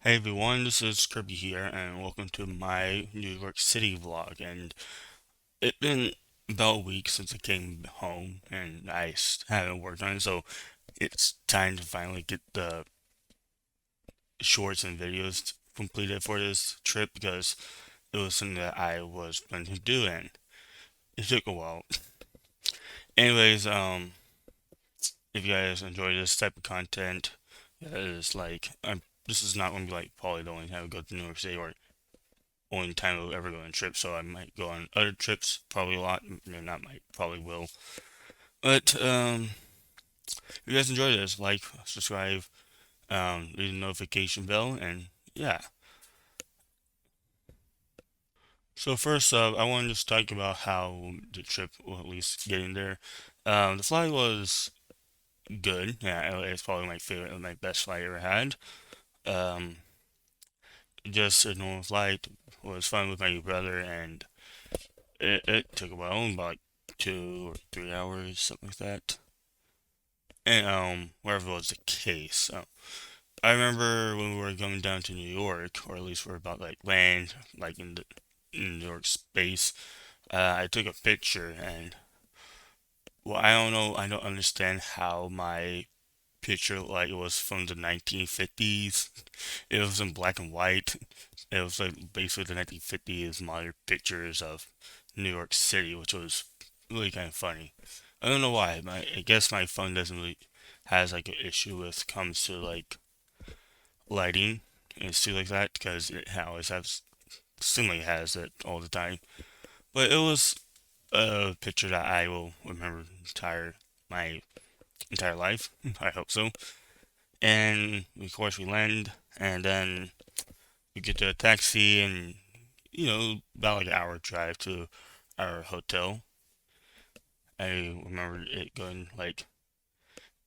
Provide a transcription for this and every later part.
Hey everyone, this is Kirby here, and welcome to my New York City vlog. And it's been about a week since I came home, and haven't worked on it, so it's time to finally get the shorts and videos completed for this trip because it was something that I was planning to do, and it took a while. Anyways, if you guys enjoy this type of content, that is this is not going to be like probably the only time I go to New York City or only time I'll ever go on trips, so I might go on other trips, probably a lot. Maybe not might, probably will. But if you guys enjoy this, like, subscribe, leave the notification bell, and yeah. So first up, I want to just talk about how the trip, or at least getting there. The flight was good. Yeah, it's probably my favorite, my best flight I ever had. Um, just a normal flight was fun with my brother, and it took a while, about like 2 or 3 hours, something like that. And wherever was the case. I remember when we were going down to New York, or at least we're about like land, like in New York space. I took a picture, and well, I don't know, I don't understand how my picture like it was from the 1950s. It was in black and white. It was like basically the 1950s modern pictures of New York City, which was really kind of funny. I don't know why. I guess my phone doesn't really has like an issue with comes to like lighting and stuff like that because it always has seemingly has it all the time. But it was a picture that I will remember my entire life. I hope so. And of course we land, and then we get to a taxi, and about like an hour drive to our hotel. I remember it going like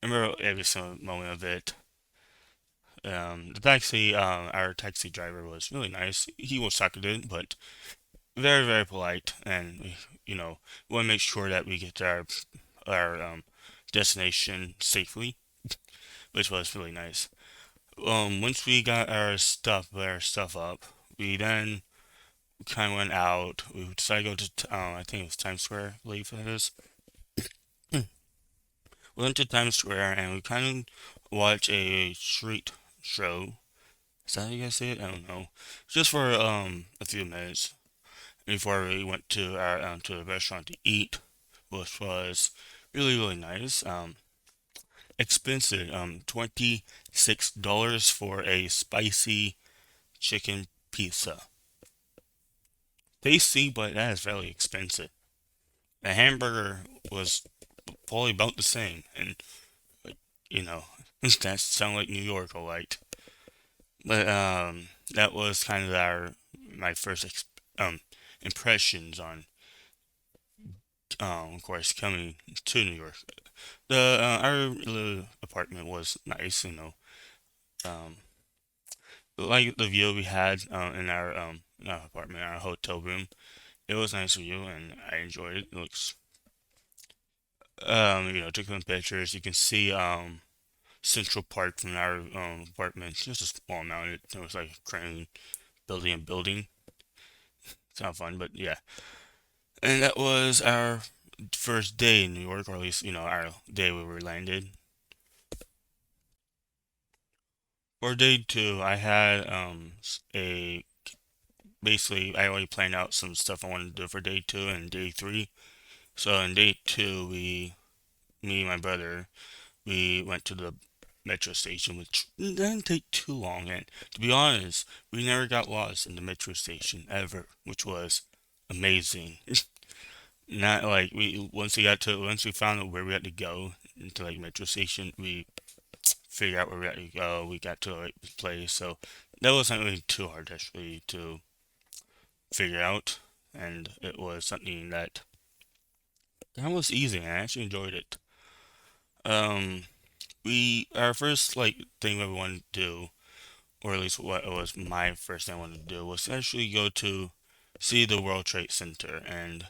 I remember every single moment of it. Our taxi driver was really nice. He was talkative, but very, very polite, and we want to make sure that we get to our destination safely, which was really nice. Once we got our stuff up, we then kind of went out. We decided to go to, I think it was Times Square, I believe that is. We went to Times Square and we kind of watched a street show. Is that how you guys say it? I don't know. Just for a few minutes before we went to the restaurant to eat, which was really really nice. Expensive. $26 for a spicy chicken pizza. Tasty, but that is very expensive. The hamburger was probably about the same, and like, you know, that sound like New York, alright. But that was kind of our my first impressions on of course coming to New York. The our little apartment was nice, um, like the view we had in our not apartment, our hotel room. It was nice view, and I enjoyed it. It looks took some pictures. You can see Central Park from our apartment. Just a small amount. It was like a crane building and building. It's not fun, but yeah. And that was our first day in New York, or at least our day where we landed. For day two, I had a basically I already planned out some stuff I wanted to do for day two and day three. So in day two, me and my brother, we went to the metro station, which didn't take too long. And to be honest, we never got lost in the metro station ever, which was amazing. Not like once we found out where we had to go into like metro station, we figured out where we had to go. We got to the right place, so that wasn't really too hard actually to figure out, and it was something that was easy, and I actually enjoyed it. Um, we our first like thing that we wanted to do, or at least what it was my first thing I wanted to do, was actually go to see the World Trade Center, and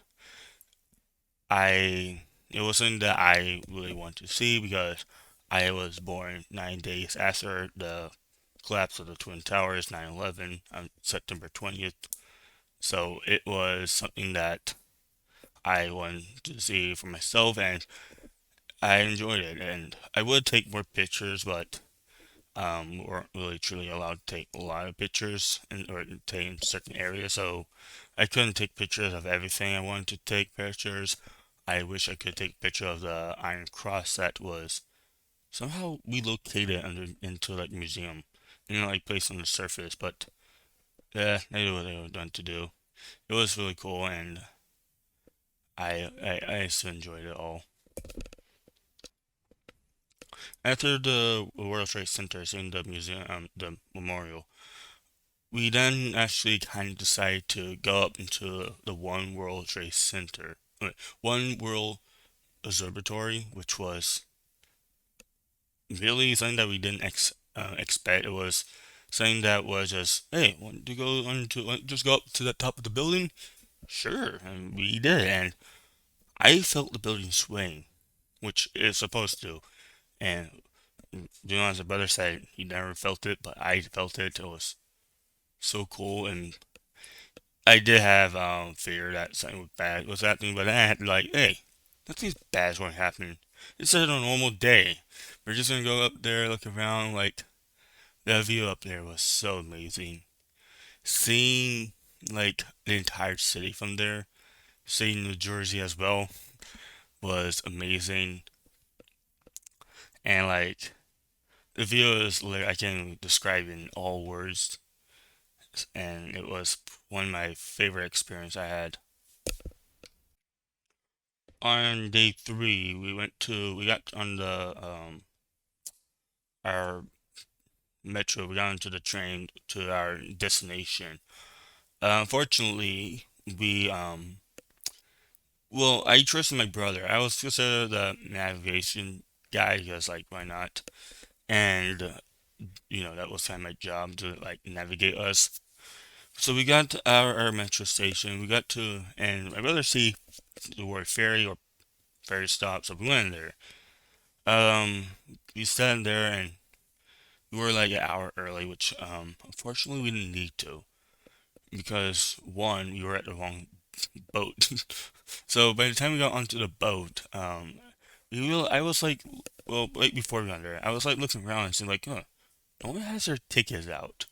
I it was something that I really wanted to see because I was born 9 days after the collapse of the Twin Towers, 9/11, on September 20th. So it was something that I wanted to see for myself, and I enjoyed it. And I would take more pictures, but we weren't really truly allowed to take a lot of pictures or take in certain areas. So I couldn't take pictures of everything I wanted to take pictures. I wish I could take a picture of the Iron Cross that was somehow relocated into like museum, like placed on the surface. But yeah, they did what they were done to do. It was really cool, and I still enjoyed it all. After the World Trade Center, seeing the museum, the memorial, we then actually kind of decided to go up into the One World Trade Center, One World Observatory, which was really something that we didn't expect. It was something that was just, hey, want to go on to just go up to the top of the building? Sure, and we did, and I felt the building swing, which it's supposed to. And as a brother said, he never felt it, but I felt it. It was so cool, and I did have fear that something was bad was happening, but then I had to like, hey, nothing's bad's going to happen. It's a normal day. We're just gonna go up there, look around. Like the view up there was so amazing. Seeing like the entire city from there, seeing New Jersey as well was amazing. And like the view is I can't describe in all words. And it was one of my favorite experience I had. On day three, we got on the our metro. We got onto the train to our destination. Unfortunately, we well, I trusted my brother. I was considered the navigation guy because like why not? And that was kind of my job to like navigate us. So we got to our metro station. We got to, and my brother see the word ferry or ferry stop, so we went in there. Um, we sat in there and we were like an hour early, which unfortunately we didn't need to because one, we were at the wrong boat. So by the time we got onto the boat, I was like, well, right before we got there, I was like looking around and saying like, huh, no one has their tickets out.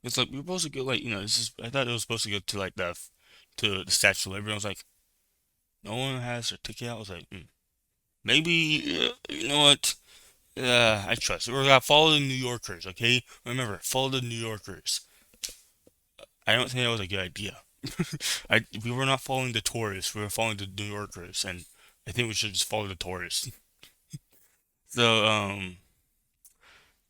It's like we were supposed to go like, this is. I thought it was supposed to go to like to the Statue of Liberty. I was like, no one has their ticket out. I was like, maybe you know what? I trust. We're gonna follow the New Yorkers, okay? Remember, follow the New Yorkers. I don't think that was a good idea. We were not following the tourists. We were following the New Yorkers, and I think we should just follow the tourists. So,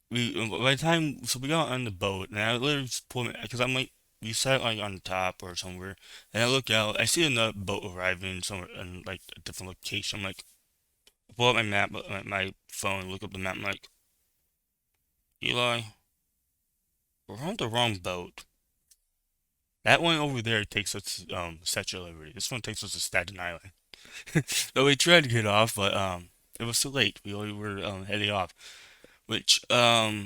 by the time, so we got on the boat, and I literally just pulled because I'm like, we sat like on the top or somewhere, and I look out, I see another boat arriving somewhere in like a different location. I'm like, pull up my map, my phone, look up the map. I'm like, Eli, we're on the wrong boat. That one over there takes us Statue of Liberty. This one takes us to Staten Island. So we tried to get off, but it was too late. We already were heading off. Which yeah,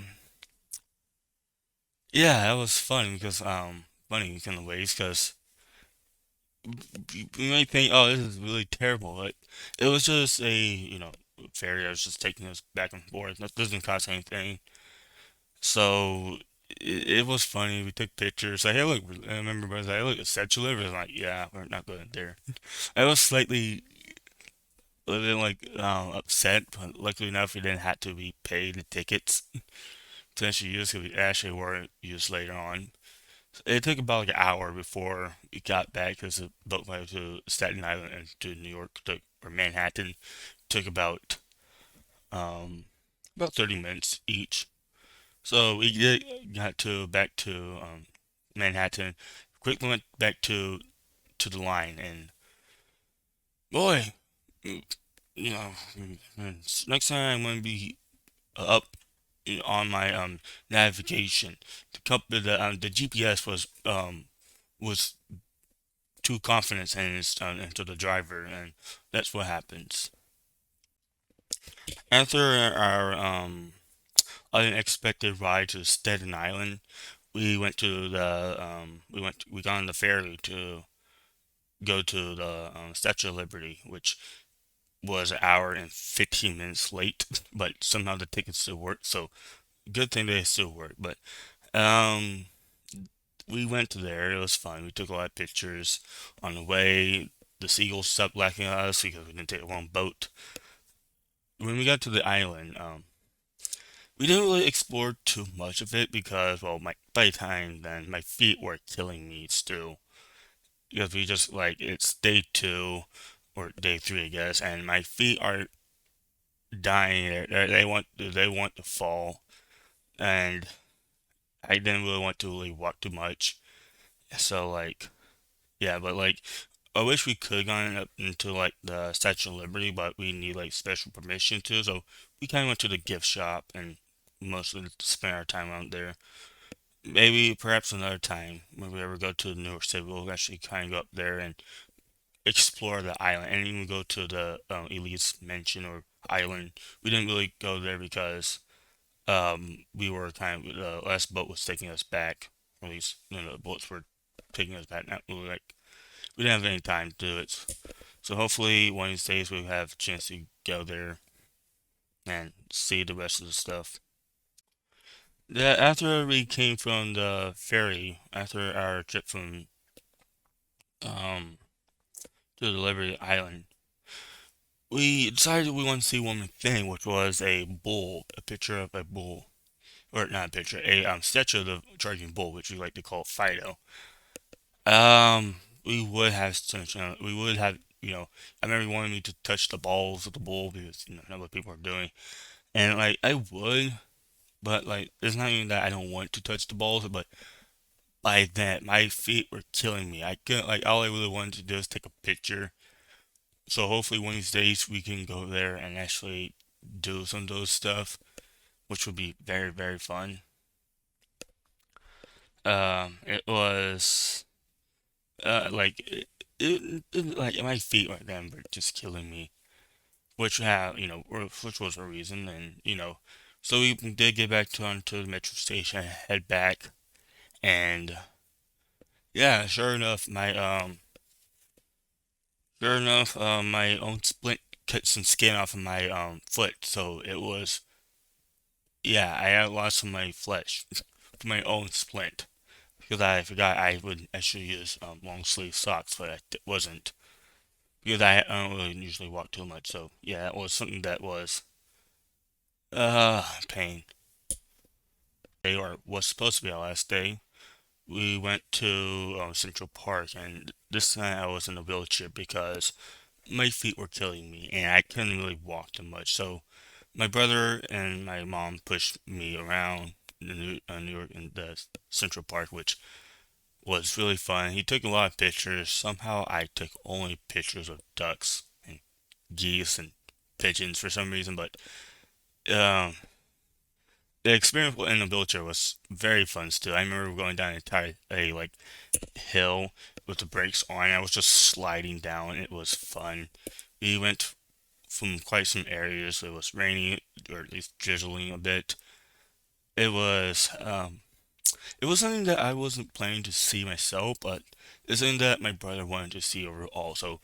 that was fun because funny in kind of ways because you might think, oh, this is really terrible, but it was just a ferry that was just taking us back and forth. That doesn't cost anything. So it was funny. We took pictures. Like, hey, look, I remember I was like, hey, look, it's Statue of Liberty. I was like, yeah, we're not going there. I was slightly a little like upset, but luckily enough, we didn't have to be paid the tickets to actually use because we actually were used later on. It took about like an hour before we got back because the boat ride to Staten Island and to New York took or Manhattan took about 30 minutes each. So we got to back to Manhattan. Quickly went back to the line and boy, you know, next time I'm gonna be up on my navigation. The GPS was too confident in into the driver, and that's what happens. After our unexpected ride to Staten Island. We went to the we got on the ferry to go to the Statue of Liberty, which was an hour and 15 minutes late, but somehow the tickets still worked. So good thing they still work. But um, we went there. It was fun. We took a lot of pictures on the way. The seagulls stopped laughing at us because we didn't take a long boat. When we got to the island, we didn't really explore too much of it because, well, my by the time then my feet were killing me still because we just like it's day two or day three, I guess, and my feet are dying. They want to fall, and I didn't really want to really walk too much. So like yeah, but like I wish we could have gone up into like the Statue of Liberty, but we need like special permission to. So we kind of went to the gift shop and mostly spent our time out there. Maybe perhaps another time when we ever go to New York City, we'll actually kind of go up there and explore the island and even go to the Elite's Mansion or island. We didn't really go there because we were kind of the last boat was taking us back. Or at least the boats were taking us back. Not really like we didn't have any time to do it. So hopefully one of these days we'll have a chance to go there and see the rest of the stuff. After we came from the ferry, after our trip from um to the Liberty Island, we decided we wanted to see one more thing, which was a bull, a picture of a bull, or not a picture, a statue of the charging bull, which we like to call Fido. We would have we would have, I remember wanting me to touch the balls of the bull because not what people are doing, and like I would, but like it's not even that I don't want to touch the balls, but by that my feet were killing me. I couldn't like all I really wanted to do is take a picture. So hopefully one of these days we can go there and actually do some of those stuff, which would be very very fun. It was like like my feet right then were just killing me, which had which was a reason, and so we did get back to onto the metro station, head back, and yeah, sure enough, my own splint cut some skin off of my foot, so it was yeah, I had lost some of my flesh from my own splint because I forgot I would actually use long sleeve socks, but I wasn't because I don't really usually walk too much. So yeah, that was something that was pain. Day or was supposed to be our last day. We went to Central Park, and this time I was in a wheelchair because my feet were killing me, and I couldn't really walk too much. So my brother and my mom pushed me around New York in the Central Park, which was really fun. He took a lot of pictures. Somehow I took only pictures of ducks and geese and pigeons for some reason, but um, the experience in the wheelchair was very fun still. I remember going down an entire like hill with the brakes on. I was just sliding down. It was fun. We went from quite some areas. It was raining or at least drizzling a bit. It was it was something that I wasn't planning to see myself, but it's something that my brother wanted to see overall. So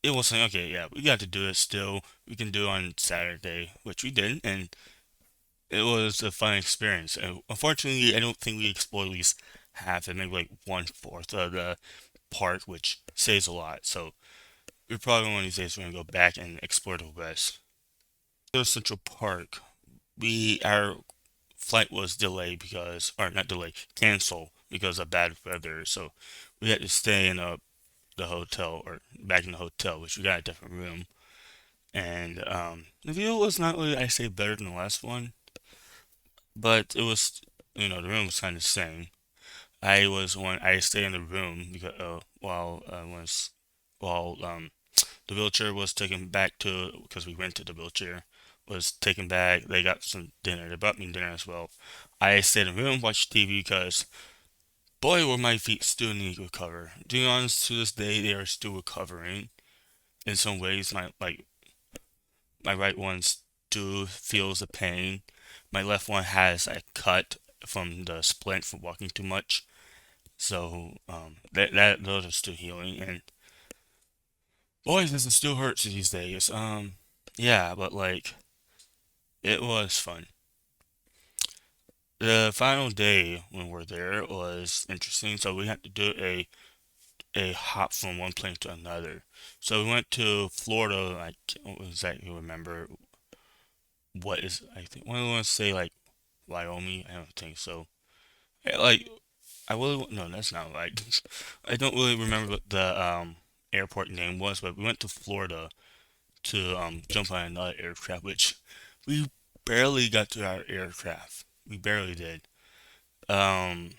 it was like, okay, yeah, we got to do it still. We can do it on Saturday, which we did, and it was a fun experience. And unfortunately, I don't think we explored at least half it, maybe like one fourth of the park, which says a lot. So we're probably one of these days we're gonna go back and explore the rest. To Central Park, our flight was delayed because, or not delayed, canceled because of bad weather. So we had to stay in the hotel or back in the hotel, which we got a different room. And the view was not really, I say, better than the last one, but it was, the room was kind of the same. I stayed in the room because while the wheelchair was taken back to because we rented the wheelchair was taken back. They got some dinner. They brought me dinner as well. I stayed in the room, watched TV because boy, were my feet still need to recover. To be honest, to this day, they are still recovering in some ways. My right one still feels the pain, my left one has a cut from the splint from walking too much. So that those are still healing, and boys, does it still hurts these days. Yeah, but like it was fun. The final day when we're there was interesting. So we had to do a hop from one plane to another. So we went to Florida. I can't exactly remember what is. I think I want to say like Wyoming. I don't think so. Like I really no, that's not right. I don't really remember what the airport name was, but we went to Florida to jump on another aircraft, which we barely got to our aircraft. We barely did. Um,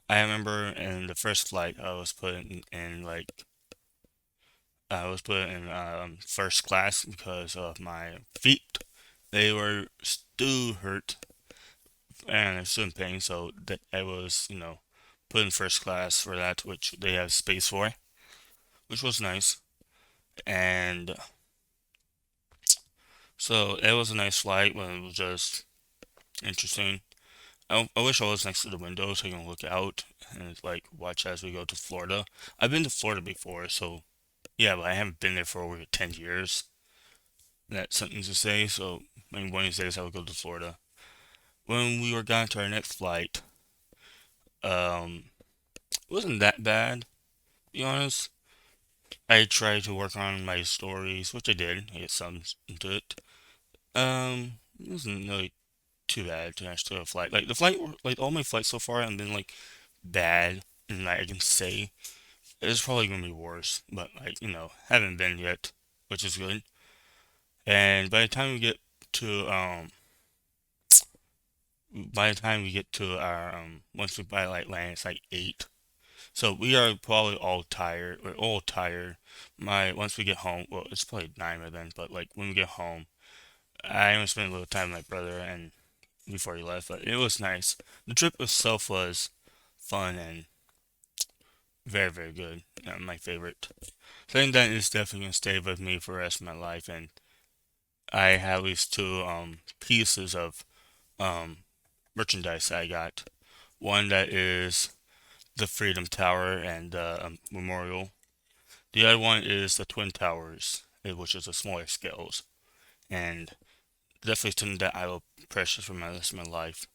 I remember in the first flight, I was put in first class because of my feet. They were still hurt and I still in pain, so that I was put in first class for that, which they have space for, which was nice. And so it was a nice flight, but it was just interesting. I wish I was next to the window so I can look out and like watch as we go to Florida. I've been to Florida before, so yeah, but I haven't been there for over 10 years. That's something to say. So maybe one of these days I will go to Florida. When we were going to our next flight, it wasn't that bad, to be honest. I tried to work on my stories, which I did. I get some into it. It wasn't really too bad to actually have a flight. Like the flight, like all my flights so far have been like bad, and like, I can say it's probably gonna be worse, but like haven't been yet, which is good. And to um, by the time we get to our once we by like land, it's like 8. So we are probably all tired. We're all tired. My once we get home, well, it's probably 9 by then, but like when we get home, I want to spend a little time with my brother and before he left, but it was nice. The trip itself was fun and very, very good. My favorite. Something that is definitely gonna stay with me for the rest of my life, and I have at least two pieces of um merchandise that I got. One that is the Freedom Tower and Memorial. The other one is the Twin Towers, which is a smaller scales, and definitely something that I will precious for my rest of my life.